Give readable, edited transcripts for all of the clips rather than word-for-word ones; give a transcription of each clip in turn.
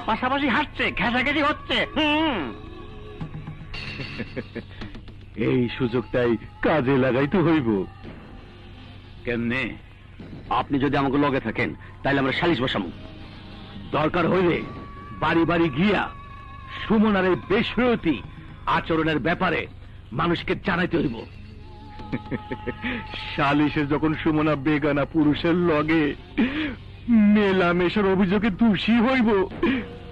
পাশাপাশি হাঁটছে, ঘেঁষাঘেঁষি হচ্ছে। এই সুযোগটাই কাজে লাগাইতে হইব। কেমনে? আপনি যদি আমাকে লগে থাকেন তাহলে আমরা সালিশ বসাবো। দরকার হইলে বাড়ি বাড়ি গিয়া সুমনার এই বেশরতি আচরণের ব্যাপারে মানুষকে জানাইতে হইব। সালিশে যখন সুমনা বেগানা পুরুষের লগে মেলামেশার অভিযোগে দোষী হইব,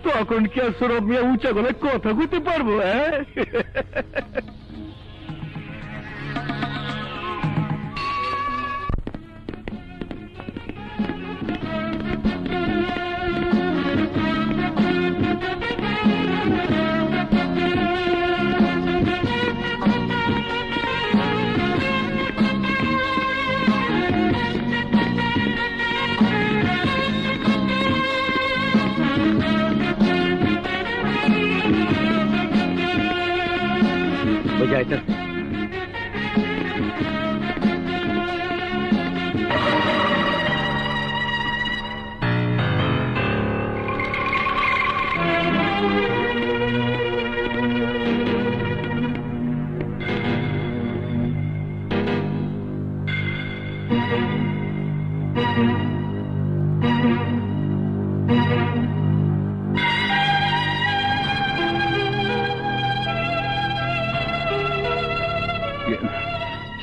তখন কি আর সৌরভ মিয়া উঁচা গলায় কথা কইতে পারবো? যাইতে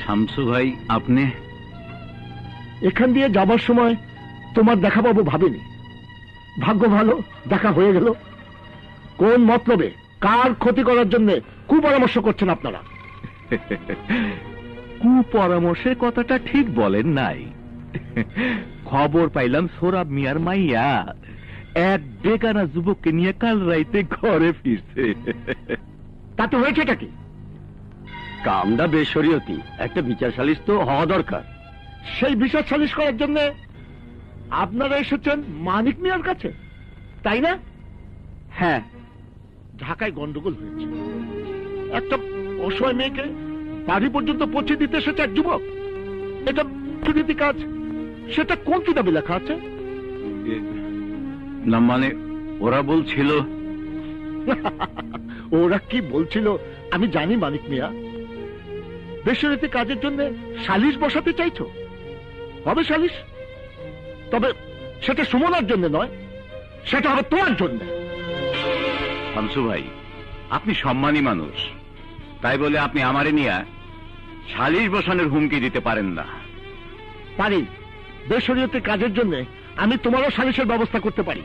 শামসু ভাই, আপনি এখান দিয়ে যাবার সময় তোমার দেখা পাবো ভাবিনি। ভাগ্য ভালো, দেখা হয়ে গেল। কোন মতলবে, কার ক্ষতি করার জন্য কুপরামর্শ করছেন আপনারা? কুপরামর্শের কথাটা ঠিক বলেন নাই। খবর পাইলাম সৌরভ মিয়ার মাইয়া এক বেগানা যুবককে নিয়ে কাল রাইতে ঘরে ফিরছে। তাতে হয়েছেটা কি? কামটা বেশরীয়তি, একটা বিচার সালিশ তো হওয়া দরকার। সেই বিচার সালিশ করার জন্য আপনারা এসেছেন মানিক মিয়ার কাছে, তাই না? হ্যাঁ। ঢাকায় গন্ডগোল হয়েছে, একটা অসহায় মেয়েকে বাড়ি পর্যন্ত পৌঁছে দিতে এসেছে এক যুবক। এটা দুর্নীতি কাজ, সেটা কোন কিতাবে লেখা আছে? না মানে ওরা বলছিল। ওরা কি বলছিল আমি জানি মানিক মিয়া। বেসরতি কাজের জন্য সালিশ বসাতে চাইছো, হবে সালিশ, তবে সেটা সুমনার জন্য নয়, সেটা হবে তোমার জন্য। শামসু ভাই, আপনি সম্মানী মানুষ, তাই বলে আপনি আমারে নিয়ে সালিশ বসানোর হুমকি দিতে পারেন না। পারি, বেসরতি কাজের জন্য আমি তোমারও সালিশের ব্যবস্থা করতে পারি।